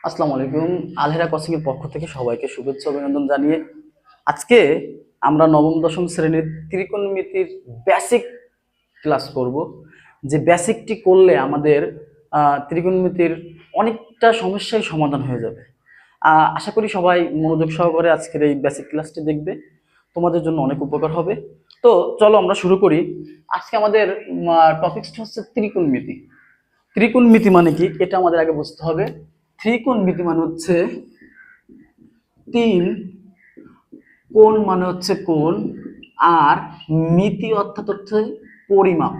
আসসালামু আলাইকুম। আলহেরা কোচিং এর পক্ষ থেকে সবাইকে শুভেচ্ছা অভিনন্দন জানিয়ে আজকে আমরা নবম দশম শ্রেণীর ত্রিকোণমিতির বেসিক ক্লাস করব। যে বেসিকটি করলে আমাদের ত্রিকোণমিতির অনেকটা সমস্যাই সমাধান হয়ে যাবে। আশা করি সবাই মনোযোগ সহকারে আজকের এই বেসিক ক্লাসটি দেখবে, তোমাদের জন্য অনেক উপকার হবে। তো চলো আমরা শুরু করি। আজকে আমাদের টপিকসটা হচ্ছে ত্রিকোণমিতি। ত্রিকোণমিতি মানে কি এটা আমাদের আগে বুঝতে হবে। ত্রিকোণমিতি মানে হচ্ছে তিন, কোণ মানে হচ্ছে কোণ, আর মিতি অর্থাৎ হচ্ছে পরিমাপ।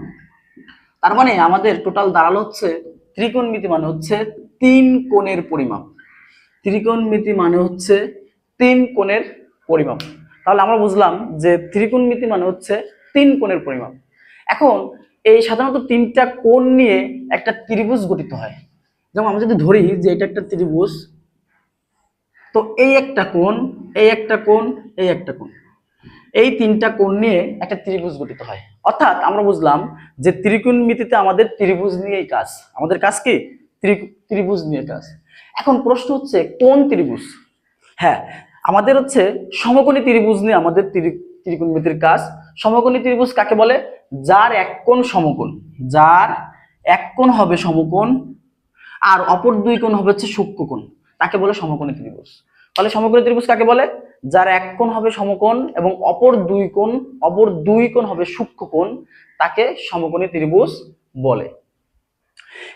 তার মানে আমাদের টোটাল দাঁড়ালো হচ্ছে ত্রিকোণমিতি মানে হচ্ছে তিন কোণের পরিমাপ। ত্রিকোণমিতি মানে হচ্ছে তিন কোণের পরিমাপ। তাহলে আমরা বুঝলাম যে ত্রিকোণমিতি মানে হচ্ছে তিন কোণের পরিমাপ। এখন এই সাধারণত তিনটা কোণ নিয়ে একটা ত্রিভুজ গঠিত হয়। যেমন আমরা যদি ধরি যে এটা একটা ত্রিভুজ, তো এই একটা কোণ, এই একটা কোণ, এই একটা কোণ, এই তিনটা কোণ নিয়ে একটা ত্রিভুজ গঠিত হয়। অর্থাৎ আমরা বুঝলাম যে ত্রিকোণমিতিতে আমাদের ত্রিভুজ নিয়েই কাজ। আমাদের কাজ কি? ত্রিভুজ নিয়ে কাজ। এখন প্রশ্ন হচ্ছে কোন ত্রিভুজ? হ্যাঁ, আমাদের হচ্ছে সমকোণী ত্রিভুজ নিয়ে আমাদের ত্রিকোণমিতির কাজ। সমকোণী ত্রিভুজ কাকে বলে? যার এক কোণ সমকোণ, যার এক কোণ হবে সমকোণ আর অপর দুই কোণ হবে হচ্ছে সূক্ষ্মকোণ, তাকে বলে সমকোণী ত্রিভুজ। তাহলে সমকোণী ত্রিভুজ কাকে বলে? যার এক কোণ হবে সমকোণ এবং অপর দুই কোণ হবে সূক্ষ্মকোণ, তাকে সমকোণী ত্রিভুজ বলে।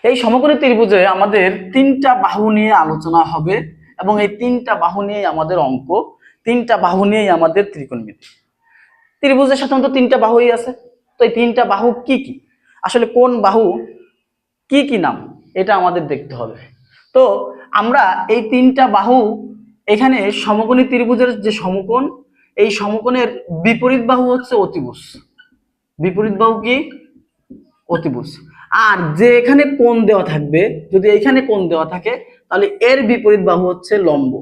এই সমকোণী ত্রিভুজে আমাদের তিনটা বাহু নিয়ে আলোচনা হবে এবং এই তিনটা বাহু নিয়েই আমাদের অঙ্ক, তিনটা বাহু নিয়েই আমাদের ত্রিকোণমিতি। ত্রিভুজের সাধারণত তিনটা বাহুই আছে। তো এই তিনটা বাহু কি কি, আসলে কোন বাহু কি কি নাম, এটা আমাদের দেখতে হবে। তো আমরা এই তিনটা বাহু, এখানে সমকোণী ত্রিভুজের যে সমকোণ, এই সমকোণের বিপরীত বাহু হচ্ছে অতিভুজ। বিপরীত বাহু কি? অতিভুজ। আর যে এখানে কোণ দেওয়া থাকবে, যদি এখানে কোণ দেওয়া থাকে তাহলে এর বিপরীত বাহু হচ্ছে লম্ব।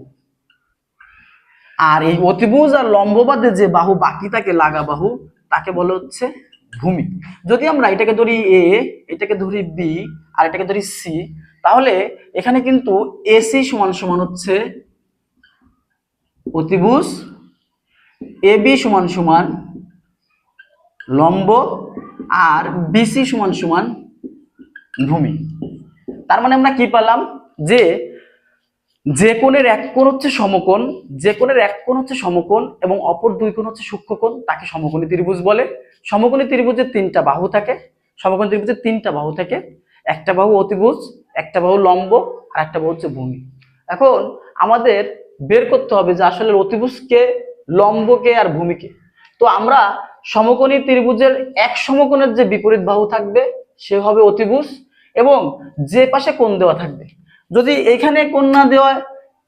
আর এই অতিভুজ আর লম্ব বাদে যে বাহু বাকি থাকে লাগা বাহু, তাকে বলে হচ্ছে ভূমি। যদি আমরা এটাকে ধরি এ, এটাকে ধরি বি আর এটাকে ধরি সি, তাহলে এখানে কিন্তু এসি সমান সমান হচ্ছে অতিভুজ, এ বি সমান সমান লম্ব আর বিসি সমান সমান ভূমি। তার মানে আমরা কি পেলাম? যে যে কোণের এক কোণ হচ্ছে সমকোণ, যে কোণের এক কোণ হচ্ছে সমকোণ এবং অপর দুই কোণ হচ্ছে সূক্ষ্মকোণ, তাকে সমকোণী ত্রিভুজ বলে। সমকোণী ত্রিভুজের তিনটা বাহু থাকে। সমকোণী ত্রিভুজের তিনটা বাহু থাকে, একটা বাহু অতিভুজ, একটা বাহু লম্ব আর একটা বাহু হচ্ছে ভূমি। এখন আমাদের বের করতে হবে যে আসলে অতিভুজকে, লম্বকে আর ভূমিকে। তো আমরা সমকোণী ত্রিভুজের এক সমকোণের যে বিপরীত বাহু থাকবে সে হবে অতিভুজ, এবং যে পাশে কোণ দেওয়া থাকবে, যদি এইখানে কোণ না দেওয়া,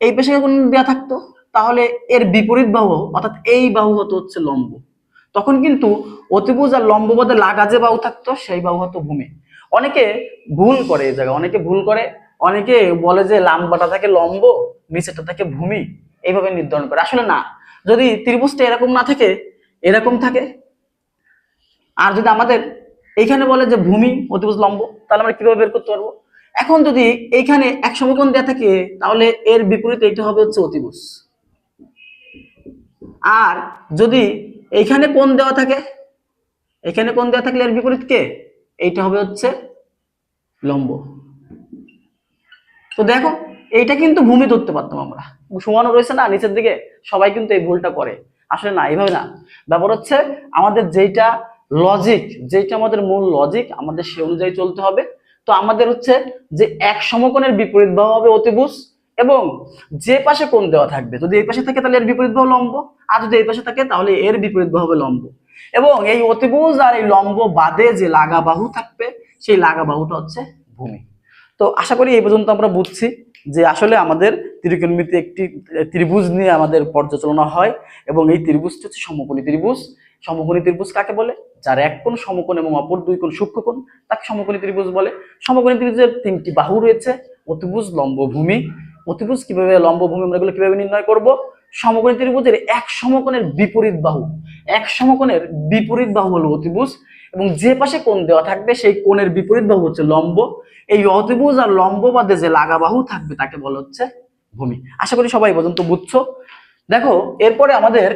এই পাশে কোণ দেওয়া থাকতো, তাহলে এর বিপরীত বাহু অর্থাৎ এই বাহু হতো হচ্ছে লম্ব। তখন কিন্তু অতিভুজ আর লম্ব বাদে লাগা যে বাহু থাকতো সেই বাহু হতো ভূমি। অনেকে ভুল করে এই জায়গায়, অনেকে ভুল করে, অনেকে বলে যে লাম্বাটা থাকে লম্ব, নিচেটা থাকে ভূমি, এইভাবে নির্ধারণ করে। আসলে না, যদি ত্রিভুজটা এরকম না থাকে, এরকম থাকে, আর যদি আমাদের এইখানে বলে যে ভূমি অতিভুজ লম্ব, তাহলে আমরা কিভাবে বের করতে পারবো? এখন যদি এইখানে এক সমকোণ দেওয়া থাকে, তাহলে এর বিপরীতে এটা হবে হচ্ছে অতিভুজ। আর যদি এইখানে কোণ দেওয়া থাকে, এখানে কোণ দেওয়া থাকলে এর বিপরীত কে? এইটা হবে হচ্ছে লম্ব। তো দেখো, এইটা কিন্তু ভূমি ধরতে পারতাম আমরা, সমানও রয়েছে না নিচের দিকে, সবাই কিন্তু এই ভুলটা করে। আসলে না, এইভাবে না। ব্যাপার হচ্ছে আমাদের যেইটা লজিক, যেইটা আমাদের মূল লজিক, আমাদের সে অনুযায়ী চলতে হবে। তো আমাদের হচ্ছে যে এক সমকোণের বিপরীত বাহু হবে অতিভুজ, এবং যে পাশে কোণ দেওয়া থাকবে, যদি এই পাশে থাকে তাহলে এর বিপরীত বাহু লম্ব, আর যদি এই পাশে থাকে তাহলে এর বিপরীত বাহু হবে লম্ব। এবং এই অতিভুজ আর এই লম্ব বাদে যে লাগা বাহু থাকবে, সেই লাগা বাহুটা হচ্ছে ভূমি। তো আশা করি এই পর্যন্ত আমরা বুঝছি যে আসলে আমাদের ত্রিকোণমিতি একটি ত্রিভুজ নিয়ে আমাদের পর্যালোচনা হয়, এবং এই ত্রিভুজটি হচ্ছে সমকোণী ত্রিভুজ। সমকোণী ত্রিভুজ কাকে বলে? যার এক কোণ সমকোণ এবং অপর দুই কোণ সূক্ষ্মকোণ, তাকে সমকোণী ত্রিভুজ বলে। সমকোণী ত্রিভুজের তিনটি বাহু রয়েছে, অতিভুজ, লম্ব, ভূমি। অতিভুজ কিভাবে, লম্ব, ভূমি আমরা এগুলো কিভাবে নির্ণয় করব? সমকোণী ত্রিভুজের এক সমকোণের বিপরীত বাহু, এক সমকোণের বিপরীত বাহু হলো অতিভুজ, এবং যে পাশে কোণ দেওয়া থাকবে সেই কোণের বিপরীত বাহু হচ্ছে লম্ব। এই অতিভুজ আর লম্ব বাদে যে লাগা বাহু থাকবে তাকে বলা হচ্ছে ভূমি। আশা করি সবাই পর্যন্ত বুঝছো। দেখো এরপরে আমাদের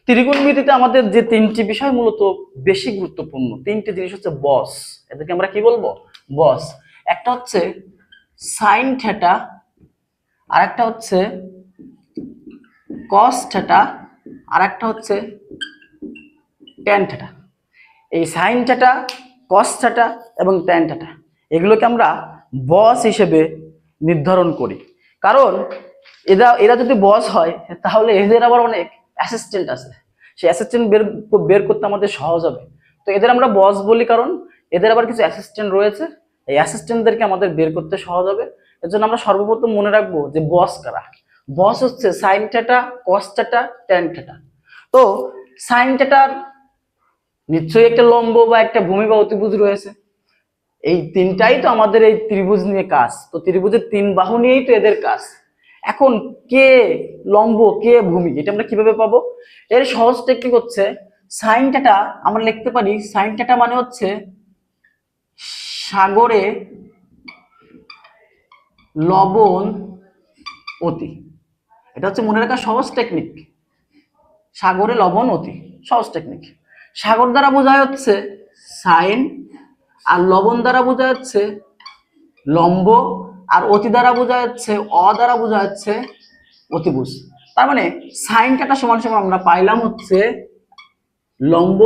ত্রিকোণমিতিতে আমাদের যে তিনটি বিষয় মূলত বেশি গুরুত্বপূর্ণ, তিনটি জিনিস হচ্ছে বস, এদেরকে আমরা কি বলবো, বস। একটা হচ্ছে সাইন থিটা, আর একটা হচ্ছে কস থিটা, আর একটা হচ্ছে ট্যান থিটা। এই সাইন থিটা, কস থিটা এবং ট্যান থিটা এগুলোকে আমরা বস হিসেবে নির্ধারণ করি, কারণ এরা যদি বস হয় তাহলে এদের আবার অনেক অ্যাসিস্ট্যান্ট আছে, সেই অ্যাসিস্ট্যান্ট বের করতে আমাদের সহজ হবে। তো এদের আমরা বস বলি কারণ এদের আবার কিছু অ্যাসিস্ট্যান্ট রয়েছে, এই অ্যাসিস্ট্যান্টদেরকে আমাদের বের করতে সহজ হবে। এর জন্য আমরা সর্বপ্রথম মনে রাখবো যে বস কারা। বস হচ্ছে sine theta, cos theta, tan theta. তো সাইন থিটার নিশ্চয়ই একটা লম্ব বা একটা ভূমি বা অতিভুজ রয়েছে, এই তিনটাই তো আমাদের এই ত্রিভুজ নিয়ে কাজ, তো ত্রিভুজের তিন বাহু নিয়েই তো এদের কাজ। এখন কে লম্ব কে ভূমি এটা আমরা কিভাবে পাবো? এর সহজ টেকনিক হচ্ছে সাইন থিটা আমরা লিখতে পারি, সাইন থিটা মানে হচ্ছে সাগরে লবণ অতি। এটা হচ্ছে মনে রাখার সহজ টেকনিক, সাগরে লবণ অতি, সহজ টেকনিক। সাগর দ্বারা বোঝা হচ্ছে সাইন, আর লবণ দ্বারা বোঝা যাচ্ছে লম্ব, আর অতি দ্বারা বোঝা যাচ্ছে দ্বারা বোঝা যাচ্ছে অতিভুজ। তার মানে সাইন থিটা সমান সমান আমরা পাইলাম হচ্ছে লম্ব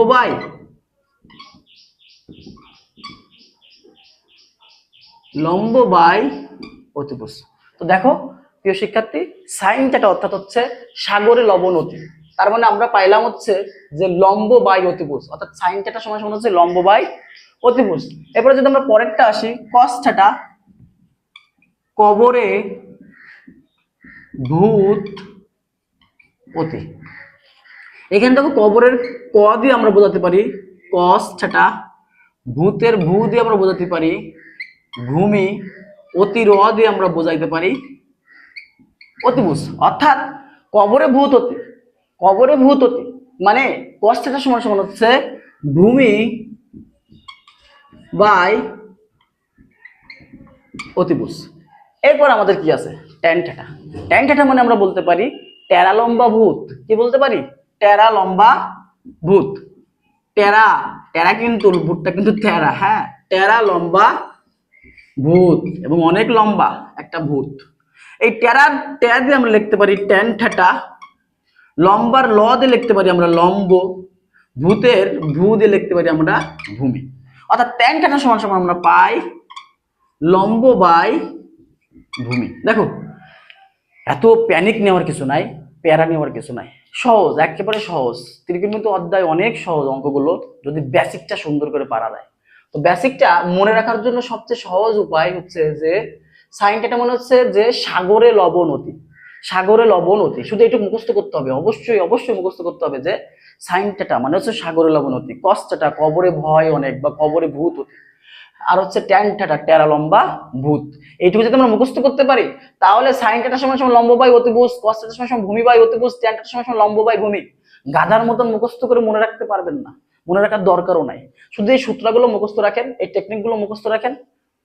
বাই অতিভুজ। তো দেখো প্রিয় শিক্ষার্থী, সাইন থিটা অর্থাৎ হচ্ছে সাগরে লবণ অতি, তার মানে আমরা পাইলাম হচ্ছে যে লম্ব বাই অতিভুজ, অর্থাৎ সাইন থিটা সমান সমান হচ্ছে লম্ব বাই অতিভুজ। এরপরে যদি আমরা পরেরটা আসি, কস থিটা কবরে ভূত অতি। এখানে দেখো কবরের ক দিয়ে আমরা বোঝাতে পারি কস থিটা, ভূতের ভূ দিয়ে আমরা বোঝাতে পারি ভূমি, অতির অ দিয়ে আমরা বোঝাইতে পারি অতিভুজ। অর্থাৎ কবরে ভূত অতি, কবরে ভূত অতি মানে কস থিটা সমান সমান হচ্ছে ভূমি বাই অতিভুজ। এরপর আমাদের কি আছে, ট্যান থিটা। ট্যান থিটা মানে আমরা বলতে পারি টেরা লম্বা ভূত। কি বলতে পারি? টেরা লম্বা ভূত। টেরা টেরা কিন্তু ভূতটা কিন্তু টেরা, হ্যাঁ, টেরা লম্বা ভূত এবং অনেক লম্বা একটা ভূত। এই টেরার টেরা দিয়ে আমরা লিখতে পারি ট্যান থিটা, লম্বার ল দিয়ে লিখতে পারি আমরা লম্ব, ভূতের ভূ দিয়ে লিখতে পারি আমরা ভূমি। অর্থাৎ ট্যান থিটা সমান সমান আমরা পাই লম্ব বাই ভূমি। দেখো এত প্যানিক নেওয়ার কিছু নাই, প্যারা নেওয়ার কিছু নাই, সহজ, একেবারে সহজ। ত্রিকোণমিতি অধ্যায় অনেক সহজ অঙ্কগুলো যদি বেসিকটা সুন্দর করে পারা যায়। তো বেসিকটা মনে রাখার জন্য সবচেয়ে সহজ উপায় হচ্ছে যে সাইন থিটা মনে হচ্ছে যে সাগরে লবণ অতি, সাগরে লবণ অতি, শুধু একটু মুখস্থ করতে হবে, অবশ্যই অবশ্যই মুখস্থ করতে হবে যে সাইন থিটা মানে হচ্ছে সাগরে লবণ অতি, কস থিটা কবরে ভয় অনেক বা কবরে ভূত অতি, আর হচ্ছে ট্যান থিটা টেরা লম্বা ভূত। এইটুকু যদি আমরা মুখস্থ করতে পারি তাহলে সাইন থিটা সমান সমান লম্ব বাই অতিভুজ, কস থিটা সমান সমান ভূমি বাই অতিভুজ, ট্যান থিটা সমান সমান লম্ব বাই ভূমি। গাধার মতন মুখস্থ করে মনে রাখতে পারবেন না, মনে রাখার দরকারও নাই। শুধু এই সূত্রগুলো মুখস্থ রাখেন, এই টেকনিকগুলো মুখস্থ রাখেন,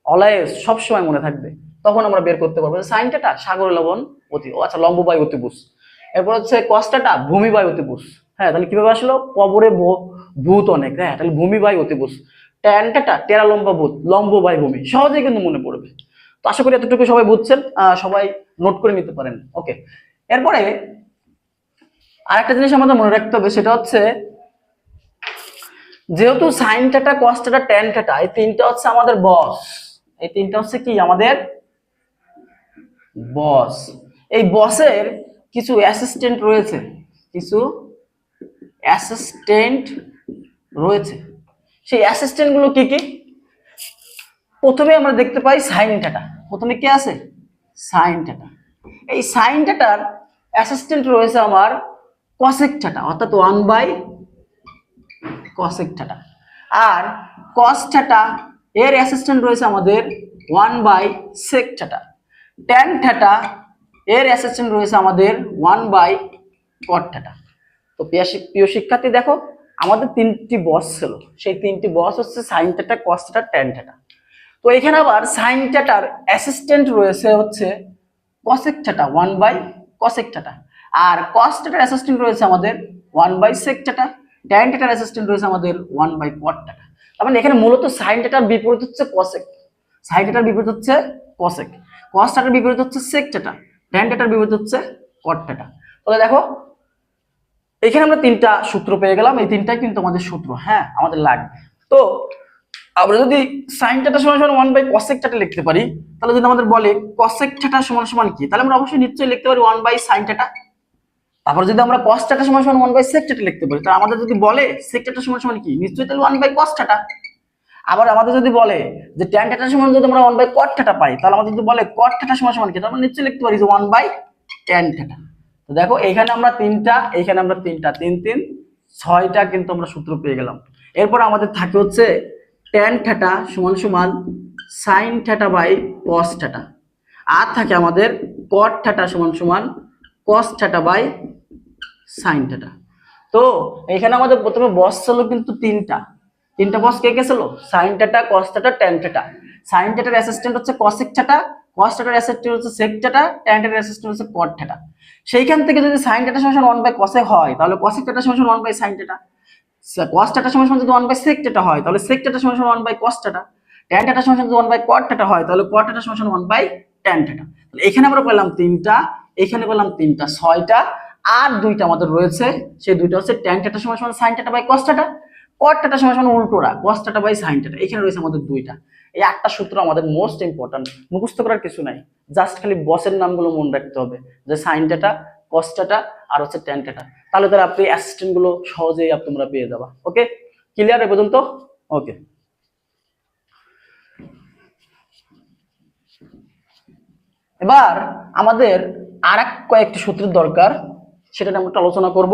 অলওয়েজ সব সময় মনে থাকবে, তখন আমরা বের করতে পারবো সাইন থিটা সাগরে লবণ অতি, ও আচ্ছা লম্ব বাই অতিভুজ। এরপর হচ্ছে কস থিটা ভূমি বাই অতিভুজ, হ্যাঁ তাহলে কিভাবে আসলো, কবরে ভূত অনেক, হ্যাঁ তাহলে ভূমি বাই অতিভুজ। ট্যান থিটা টেরা লম্বা ভূত, লম্ব বাই ভূমি, সহজেই কিন্তু মনে পড়বে। তো আশা করি এতটুকু সবাই বুঝছেন, সবাই নোট করে নিতে পারেন। ওকে, এরপরে আরেকটা জিনিস আমাদের মনে রাখতে হবে, সেটা হচ্ছে যেহেতু sine theta cos theta tan theta এই তিনটা হচ্ছে আমাদের বস, এই তিনটা হচ্ছে কি আমাদের বস। এই বসের কিছু অ্যাসিস্ট্যান্ট রয়েছে, কিছু অ্যাসিস্ট্যান্ট রয়েছে। সেই অ্যাসিস্ট্যান্ট গুলো কি কি? প্রথমে আমরা দেখতে পাই সাইন থিটা, প্রথমে কি আছে সাইন থিটা। এই সাইন থিটার অ্যাসিস্ট্যান্ট রয়েছে আমার কসেক থিটা, অর্থাৎ 1 বাই কসেক থিটা। আর কস থিটা এর অ্যাসিস্ট্যান্ট রয়েছে আমাদের 1 বাই সেক থিটা। ট্যান থিটা এর অ্যাসিস্ট্যান্ট রয়েছে আমাদের 1/cot θ। তো প্রিয় শিক্ষার্থী দেখো, আমাদের তিনটি বস ছিল, সেই তিনটি বস হচ্ছে sin θ, cos θ, tan θ। তো এখানে আবার sin θটার অ্যাসিস্ট্যান্ট রয়েছে হচ্ছে cosec θ, 1/cosec θ, আর cos θটার অ্যাসিস্ট্যান্ট রয়েছে আমাদের 1/sec θ, tan θটার অ্যাসিস্ট্যান্ট রয়েছে আমাদের 1/cot θ। তার মানে এখানে মূলত sin θটার বিপরীত হচ্ছে cosec, sin θটার বিপরীত হচ্ছে cosec, cos θটার বিপরীত হচ্ছে sec θ, tan θটার বিপরীত হচ্ছে cot θ। তাহলে দেখো এখানে আমরা তিনটা সূত্র পেয়ে গেলাম, এই তিনটাই কিন্তু আমাদের সূত্র, হ্যাঁ আমাদের লাগবে। তো আমরা যদি sin θ সমান সমান 1/cosec θ লিখতে পারি, তাহলে যদি আমাদের বলে cosec θ সমান সমান কি, তাহলে আমরা অবশ্যই নিশ্চয়ই লিখতে পারি 1/sin θ। তারপর যদি আমরা cos θ সমান সমান 1/sec θ লিখতে পারি, তাহলে আমাদের যদি বলে sec θ সমান সমান কি, নিশ্চয়ই তাহলে 1/cos θ। আবার আমাদের যদি বলে যে tan θ সমান যদি আমরা 1/cot θ পাই, তাহলে আমাদের যদি বলে cot θ সমান সমান কি, তাহলে আমরা নিশ্চয়ই লিখতে পারি যে 1/tan θ। তো দেখো এখানে আমরা তিনটা, এখানে আমরা তিনটা, 3 3 6টা কিন্তু আমরা সূত্র পেয়ে গেলাম। এরপর আমাদের থাকে হচ্ছে tan θ সমান সমান sin θ বাই cos θ, আর থাকে আমাদের cot θ সমান সমান cos θ বাই sin θ। তো এখানে আমাদের প্রথমে বস ছিল কিন্তু তিনটা বস কে কে ছিল, sin θ, cos θ, tan θ। sin θ এর অ্যাসিস্ট্যান্ট হচ্ছে cosec θ, cos θ এর অ্যাসিস্ট্যান্ট হচ্ছে sec θ, tan θ এর অ্যাসিস্ট্যান্ট হচ্ছে cot θ। সেইখান থেকে যদি sin θ সমান সমান 1/cosec হয়, তাহলে cosec θ সমান সমান 1/sin θ, cos θ সমান সমান যদি 1/sec θ হয়, তাহলে sec θ সমান সমান 1/cos θ, tan θ সমান সমান যদি 1/cot θ হয়, তাহলে cot θ সমান সমান 1/tan θ। তাহলে এখানে আমরা পেলাম তিনটা, এখানে পেলাম তিনটা, 6টা, আর দুইটা আমাদের রয়েছে, সেই দুইটা হচ্ছে tan θ সমান সমান sin θ বাই cos θ, cot θ সমান সমান উল্টোটা cos θ বাই sin θ। এখানে রয়েছে আমাদের দুইটা। এই একটা সূত্র আমাদের মোস্ট ইম্পর্টেন্ট, মুখস্থ করার কিছু নাই, জাস্ট খালি বসের নামগুলো মনে রাখতে হবে, যে sin θ, cos θ আর হচ্ছে tan θ। তাহলে তাহলে আপনি অ্যাসিস্ট্যান্ট গুলো সহজেই তোমরা পেয়ে যাবা। ওকে, ক্লিয়ার এ পর্যন্ত? ওকে, এবার আমাদের আর কয়েকটি সূত্রের দরকার, সেটা নিয়ে আমরা আলোচনা করব।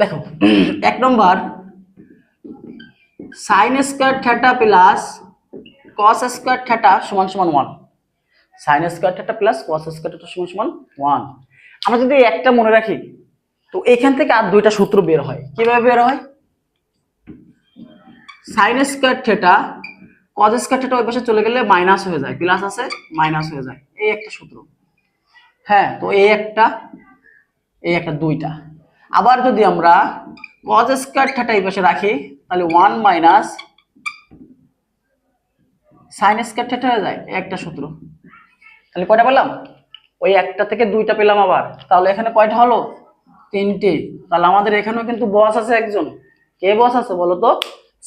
দেখো 1 নম্বর, sin square θ plus cos square θ সমান সমান 1, sin square θ plus cos square θ সমান সমান 1। আমরা যদি একটা মনে রাখি, তো এখান থেকে আর দুইটা সূত্র বের হয়। কিভাবে বের হয়? sin স্কয়ার θ cos স্কয়ার θ ওই পাশে চলে গেলে মাইনাস হয়ে যায়, প্লাস আছে মাইনাস হয়ে যায়, এই একটা সূত্র। হ্যাঁ, তো এই একটা দুইটা। আবার যদি আমরা cos স্কয়ার θ এই পাশে রাখি, তাহলে 1 মাইনাস sin স্কয়ার θ হয়ে যায়, এই একটা সূত্র। তাহলে কয়টা পেলাম? ওই একটা থেকে দুইটা পেলাম আবার, তাহলে এখানে কয়টা হলো? 3টে। তাহলে আমাদের এখানেও কিন্তু বস আছে একজন। কে বস আছে বলো তো?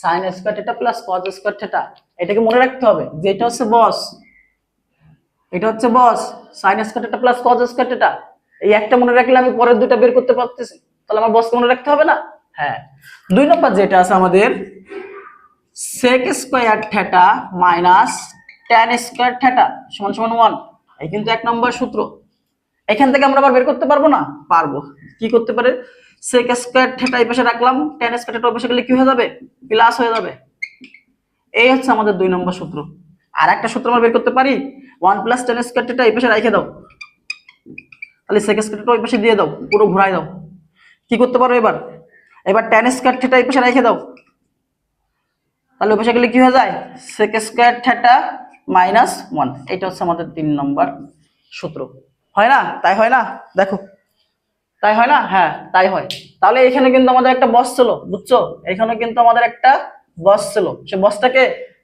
sin square θ plus cos square θ। এটাকে মনে রাখতে হবে যে এটা হচ্ছে বস, এটা হচ্ছে boss, sin square θ plus cos square θ। এই একটা মনে রাখলে আমি পরের দুটো বের করতে পারতেছি, তাহলে আমার বসকে মনে রাখতে হবে না? হ্যাঁ। 2 নম্বর যেটা আছে আমাদের sec square θ minus tan square θ সমান সমান 1, এই কিন্তু 1 নম্বর সূত্র। এখান থেকে আমরা আবার বের করতে পারবো না? পারবো। কি করতে পারে? sec স্কয়ার θ এই পাশে রাখলাম, tan স্কয়ার θ ওই পাশে গেলে কি হয়ে যাবে? প্লাস হয়ে যাবে। এই হচ্ছে আমাদের 2 নম্বর সূত্র। আর একটা সূত্র আমরা বের করতে পারি, 1 প্লাস tan স্কয়ার θ এই পাশে রেখে দাও, তাহলে sec স্কয়ার θ ওই পাশে দিয়ে দাও, পুরো ঘুরাই দাও। কি করতে পারো এবার? এবার tan স্কয়ার θ এই পাশে রেখে দাও, তাহলে ওই পাশে গেলে কি হয়ে যায়? sec square θ minus 1। এটা হচ্ছে আমাদের 3 নম্বর সূত্র। হয় না? তাই হয় না? দেখো, তাই হয় না? হ্যাঁ তাই হয়। তাহলে এখানে কিন্তু আমাদের একটা বস ছিল, বুঝছো? এখানে কিন্তু আমাদের একটা বস ছিল, সে বসটাকে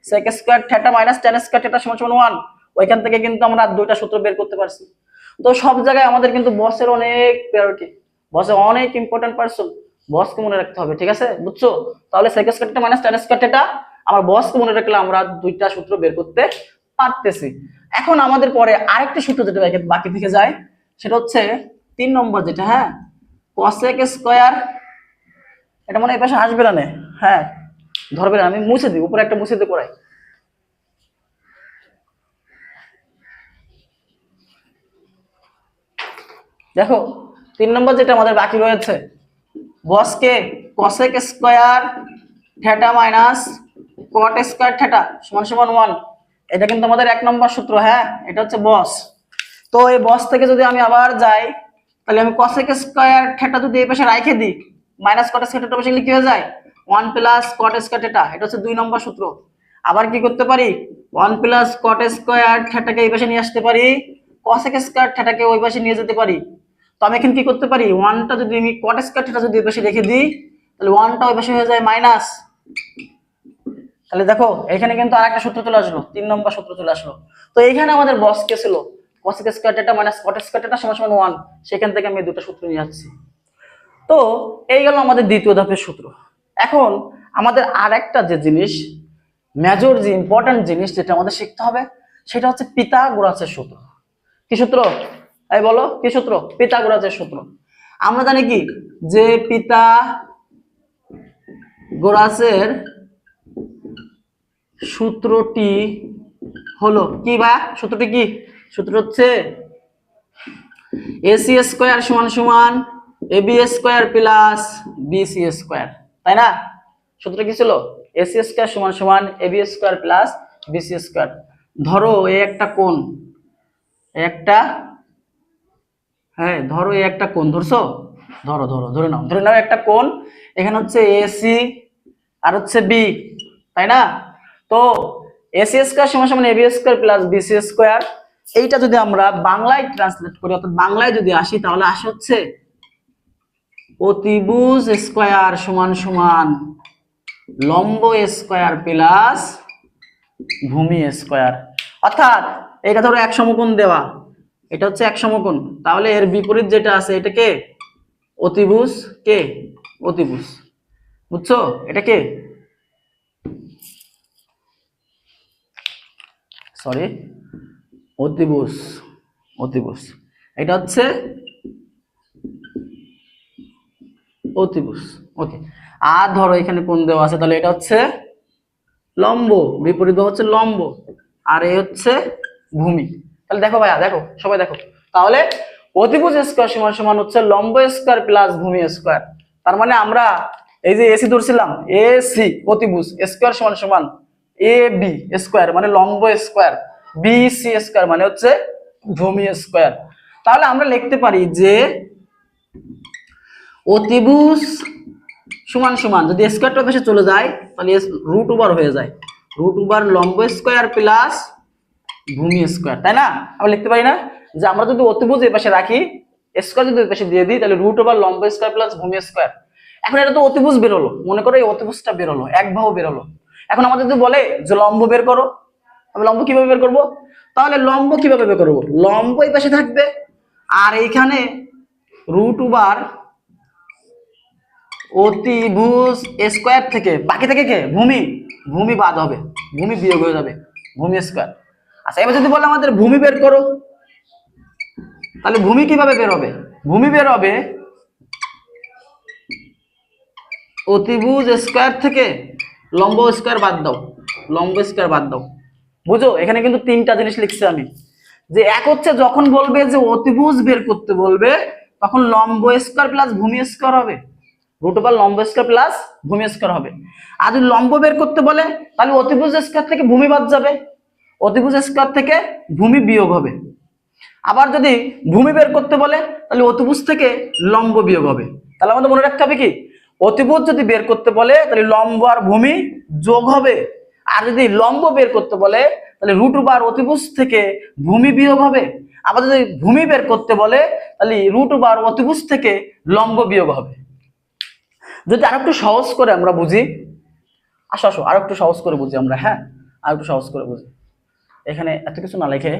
sec square θ minus tan square θ সমান সমান 1, ওইখান থেকে কিন্তু আমরা দুইটা সূত্র বের করতে পারছি। তো সব জায়গায় আমাদের কিন্তু বসের অনেক প্রায়োরিটি, বসে অনেক ইম্পর্টেন্ট পারসন, বসকে মনে রাখতে হবে, ঠিক আছে? বুঝছো? তাহলে sec square θ minus tan square θ আমার বসকে মনে রাখলে আমরা দুইটা সূত্র বের করতে পারতেছি। এখন আমাদের পরে আরেকটা সূত্র যেটা বাকি থেকে যায়, সেটা হচ্ছে 3 নম্বর যেটা, হ্যাঁ, cosec স্কয়ার, এটা মনে এই পাশে আসবে না, হ্যাঁ ধরবে না, আমি মুছে দিই, উপরে একটা মুছে দিয়ে করাই। দেখো 3 নম্বর যেটা আমাদের বাকি রয়েছে, বসকে cosec square θ minus cot square θ সমান সমান 1, এটা কিন্তু আমাদের 1 নম্বর সূত্র। হ্যাঁ, এটা হচ্ছে বস। তো এই বস থেকে যদি আমি আবার যাই, তাহলে আমি cosec স্কয়ার থিটা যদি এই পাশে রাইখে দিই, মাইনাস cot স্কয়ার থিটা পাশে লিখে কি হয়ে যায় 1 প্লাস cot স্কয়ার থিটা। এটা হচ্ছে 2 নম্বর সূত্র। আবার কি করতে পারি, 1 প্লাস cot স্কয়ার থিটাকে এই পাশে নিয়ে আসতে পারি, cosec স্কয়ার থিটাকে ওই পাশে নিয়ে যেতে পারি। তো আমি এখন কি করতে পারি, 1টা যদি আমি cot স্কয়ার থিটা যদি এই পাশে রেখে দিই, তাহলে 1টা ওই পাশে হয়ে যায় মাইনাস। তাহলে দেখো এখানে কিন্তু আরেকটা সূত্র চলে আসলো, 3 নম্বর সূত্র চলে আসলো। তো এইখানে আমাদের বস কে ছিল cosec square theta minus cot square theta সমান সমান 1। সেখান থেকে আমি দুটো সূত্র নিয়ে আসছি। তো এই গেল আমাদের দ্বিতীয় ধাপের সূত্র। এখন আমাদের আরেকটা যে জিনিস, মেজর যে ইম্পর্টেন্ট জিনিস যেটা আমাদের শিখতে হবে, সেটা হচ্ছে পিথাগোরাসের সূত্র। কি সূত্র? এই বলো কি সূত্র? পিথাগোরাসের সূত্র। আমরা জানি কি যে পিথাগোরাসের সূত্রটি হলো কি, বা সূত্রটি কি? সূত্র হচ্ছে এসি স্কয়ার সমান সমান AB square plus BC square, তাই না? সূত্রটা কি ছিল? এসি স্কয়ার সমান সমান AB square plus BC square. ধরো এই একটা কোণ, একটা, হ্যাঁ ধরো এই একটা কোণ ধরছো, ধরো ধরো ধরে নাও, ধরে নাও একটা কোণ। এখানে হচ্ছে এসি আর হচ্ছে বি, তাই না? তো এসি স্কয়ার সমান সমান AB square plus BC square, এইটা যদি আমরা বাংলায় ট্রান্সলেট করি, অর্থাৎ বাংলায় যদি আসি, তাহলে আসে হচ্ছে অতিভুজ স্কয়ার সমান সমান লম্ব স্কয়ার প্লাস ভূমি স্কয়ার। অর্থাৎ এটা ধরো এক সমকোণ দেওয়া, এটা হচ্ছে এক সমকোণ, তাহলে এর বিপরীত যেটা আছে এটাকে অতিভুজ, কে অতিভুজ, বুঝছো? এটা কে, সরি অতিভুজ, অতিভুজ, এটা হচ্ছে অতিভুজ। ওকে, আর ধরো এখানে কোণ দেওয়া আছে, তাহলে এটা হচ্ছে লম্ব, বিপরীত হচ্ছে লম্ব, আর এই হচ্ছে ভূমি। তাহলে দেখো ভাইয়া, দেখো সবাই দেখো, তাহলে অতিভুজ স্কয়ার সমান সমান হচ্ছে লম্ব স্কয়ার প্লাস ভূমি স্কয়ার। তার মানে আমরা এই যে এসি ধরছিলাম, এসি অতিভুজ স্কয়ার সমান সমান এ বি স্কয়ার মানে লম্ব স্কয়ার, বি সি স্কয়ার মানে হচ্ছে ভূমি স্কয়ার। তাহলে আমরা লিখতে পারি যে অতিভুজ সমান সমান, যদি স্কয়ারটা পাশে চলে যায় তাহলে রুট ওভার হয়ে যায়, রুট ওভার লম্ব স্কয়ার প্লাস ভূমি স্কয়ার, তাই না? আমরা লিখতে পারি না যে আমরা যদি অতিভুজ এই পাশে রাখি, স্কয়ার যদি এই পাশে দিয়ে দিই, তাহলে রুট ওভার লম্ব স্কয়ার প্লাস ভূমি স্কয়ার। এখন এটা তো অতিভুজ বের হলো, মনে করো এই অতিভুজটা বের হলো, এক বাহু বের হলো। এখন আমাদের যদি বলে যে লম্ব বের করো, আমি লম্ব কিভাবে বের করব? তাহলে লম্ব কিভাবে বের করব? লম্ব এই পাশে থাকবে, আর এইখানে রুট ওভার অতিভুজ স্কয়ার থেকে বাকি থেকে কে, ভূমি, ভূমি বাদ হবে, ভূমি বিয়োগ হয়ে যাবে, ভূমি স্কয়ার। আচ্ছা এবার যদি বলে আমাদের ভূমি বের করো, তাহলে ভূমি কিভাবে বের হবে? ভূমি বের হবে অতিভুজ স্কয়ার থেকে লম্ব স্কয়ার বাদ দাও, লম্ব স্কয়ার বাদ দাও। বুঝো এখানে কিন্তু তিনটা জিনিস লিখছি আমি, যে এক হচ্ছে যখন বলবে যে অতিভুজ বের করতে বলবে, তখন লম্ব স্কয়ার প্লাস ভূমি স্কয়ার হবে, রুট ওভার লম্ব স্কয়ার প্লাস ভূমি স্কয়ার হবে। আর যদি লম্ব বের করতে বলে, তাহলে অতিভুজ স্কয়ার থেকে ভূমি বাদ যাবে, অতিভুজ স্কয়ার থেকে ভূমি বিয়োগ হবে। আবার যদি ভূমি বের করতে বলে, তাহলে অতিভুজ থেকে লম্ব বিয়োগ হবে। তাহলে আমাদের মনে রাখতে হবে কি, অতিভুজ যদি বের করতে বলে তাহলে লম্ব আর ভূমি যোগ হবে, আর যদি লম্ব বের করতে বলে তাহলে রুট ওভার অতিভুজ থেকে ভূমি বিয়োগ হবে। আবার যদি ভূমি বের করতে বলে তাহলে রুট ওভার অতিভুজ থেকে লম্ব বিয়োগ হবে। যদি আরেকটু সহজ করে আমরা বুঝি, আসো আসো আরেকটু সহজ করে বুঝি আমরা, হ্যাঁ আরেকটু সহজ করে বুঝি। এখানে এত কিছু না লিখে,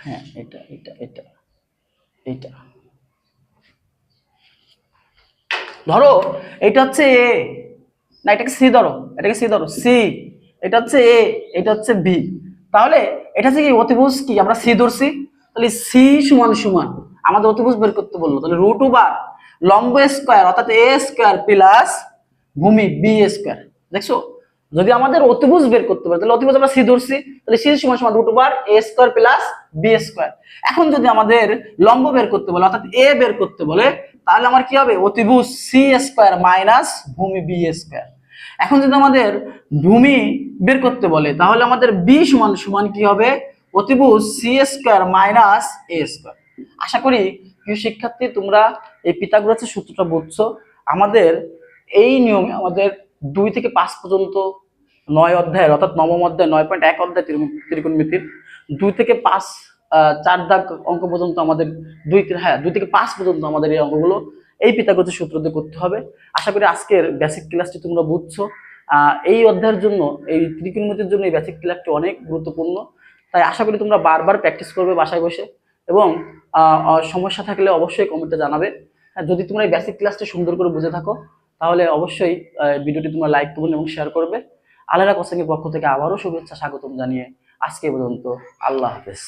হ্যাঁ এটা এটা এটা এইটা, ধরো এটা হচ্ছে এ, না এটাকে সি ধরো, এটাকে সি ধরো, সি, এটা হচ্ছে এ, এটা হচ্ছে বি। তাহলে এটা হচ্ছে কি অতিভুজ, কি আমরা সি ধরছি, তাহলে সি সমান সমান আমাদের অতিভুজ বের করতে বললো, তাহলে রুট ওভার লম্ব স্কয়ার অর্থাৎ এ স্কয়ার প্লাস ভূমি বি স্কয়ার। দেখছো, যদি আমাদের অতিভুজ বের করতে পারে তাহলে অতিভুজ আমরা সি ধরছি, তাহলে সি সমান সমান root over a square plus B square. এখন যদি আমাদের লম্ব বের করতে বলে অর্থাৎ এ বের করতে বলে, তাহলে আমার কি হবে, অতিভুজ সি স্কয়ার মাইনাস ভূমি বি স্কয়ার। এখন যদি আমাদের ভূমি বের করতে বলে তাহলে আমাদের বি সমান সমান কি হবে, অতিভুজ সি স্কোয়ার মাইনাস এ স্কোয়ার। আশা করি প্রিয় শিক্ষার্থী তোমরা এই পিথাগোরাসের সূত্রটা বুঝছো। আমাদের এই নিয়মে আমাদের 2 থেকে 5 পর্যন্ত 9 অধ্যায়ের অর্থাৎ নবম অধ্যায় 9.1 অধ্যায় ত্রিকোণমিতির 2 থেকে 5 4 দাগ অঙ্ক পর্যন্ত আমাদের 2 থেকে 5 পর্যন্ত আমাদের এই অঙ্কগুলো এই পিথাগোরাসের সূত্র দিয়ে করতে হবে। আশা করি আজকের বেসিক ক্লাসটি তোমরা বুঝছো। এই অধ্যায়ের জন্য, এই ত্রিকোণমিতির জন্য এই বেসিক ক্লাসটি অনেক গুরুত্বপূর্ণ। তাই আশা করি তোমরা বারবার প্র্যাকটিস করবে বাসায় বসে, এবং সমস্যা থাকলে অবশ্যই কমেন্টে জানাবে। যদি তোমরা এই বেসিক ক্লাসটি সুন্দর করে বুঝে থাকো তাহলে অবশ্যই ভিডিওটি তোমরা লাইক করবে এবং শেয়ার করবে। আলেরা কোচিং এর পক্ষ থেকে আবারও শুভেচ্ছা স্বাগতম জানিয়ে আজকে পর্যন্ত আল্লাহ হাফেজ।